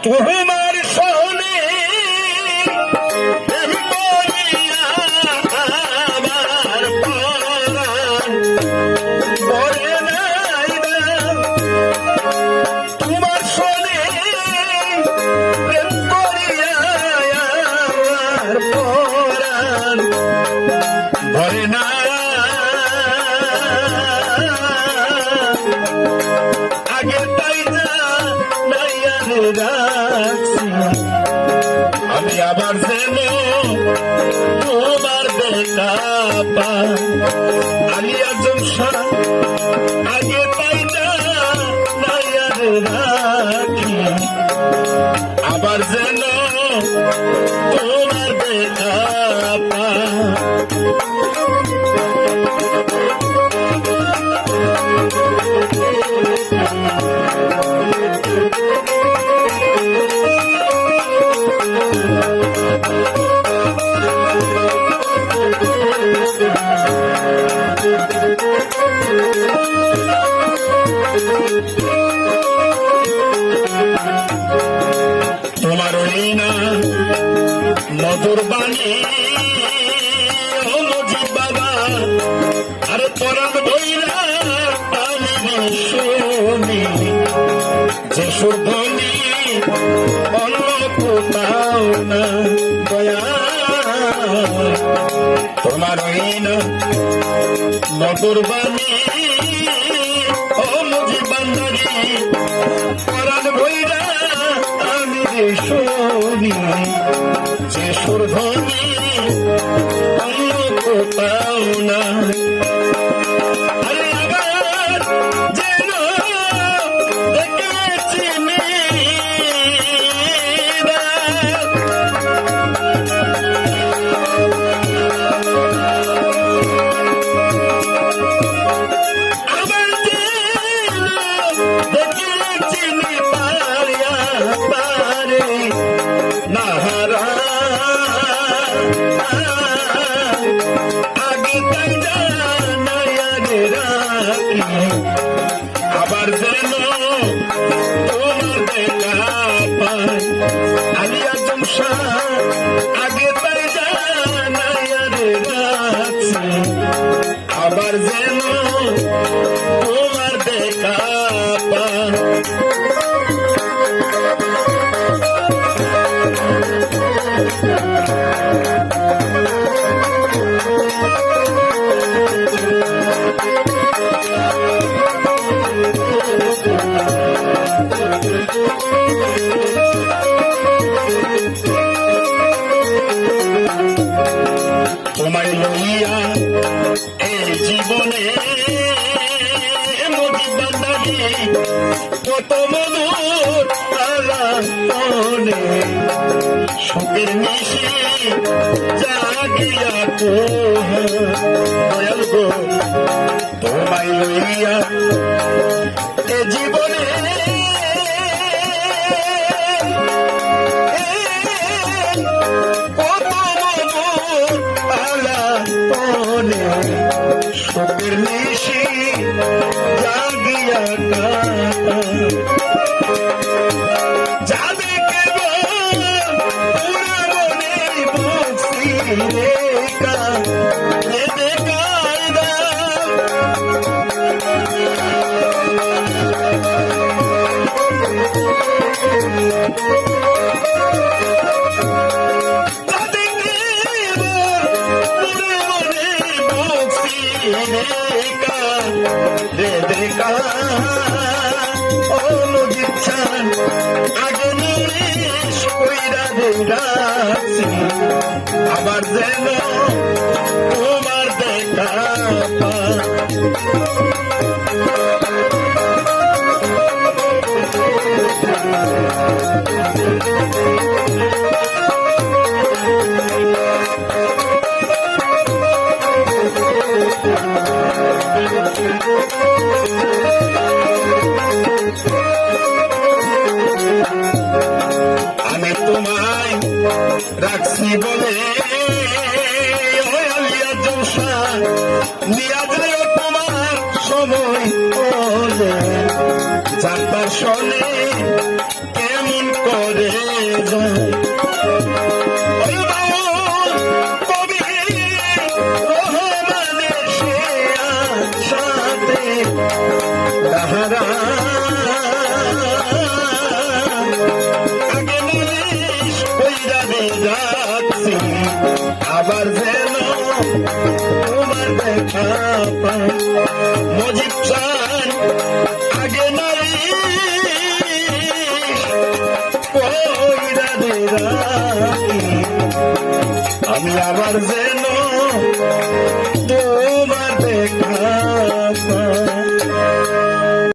তোমার সনে প্রেম করিয়া আমার পরাণ ভরে নাই দাম। তোমার সনে প্রেম করিয়া আমার পরাণ ভরে না। আগে তাই না নাইয়ারে রাখছি আমি আবার যেন তোমার দেখা পাই। আলিয়া জমশা আগে তাই না নাইয়ারে রাখি আবার যেন তোমার দেখা পাই। তোমার ওই না মধুর বাণী ও মজিদ বাবা আর পরাণ বইরা আমি শুনি যে সুরধ্বনি অন্য কোথাও না দয়া। তোমার ওই না মধুর বাণী ও মজিদ বান্দারি পরাণ বইরা আমি শুনি যে সুরধ্বনি অন্য কোথাও না। আরে আবার যেন দেখেছি আবার যেন দেখেছি পারিয়া পারে নাহারা আগে তাই জানাইয়ারে রাখি আবার যেন তোমার দেখা পাই। আলিয়া জমশা আগে তাই জানাইয়ারে রাখছি আবার যেন তোমার দেখা পাই। তোমায় লইয়া এই জীবনে মজিদ বান্দারি কত মধুর তারানে সুখের নিশি জাগিয়া দয়াল গো তোমায় লইয়া এ জীবনে সুখের নিশি জাগিয়া যাবে কেবল পুরা মনে বসি রেখা কায়দা আবার যেন তোমার দেখা পাই। আমি তোমায় রাখছি বলে আলিয়া জমশা নিয়া যায় তোমার সময় বলে যার শোনে কেমন করে রাতে তাহারা আগে নালিশ কইরা যাচ্ছি আবার যেন তোমার দেখা পাই মজিব চান আগে নালিশ কইরা রাখি আমি আবার যেন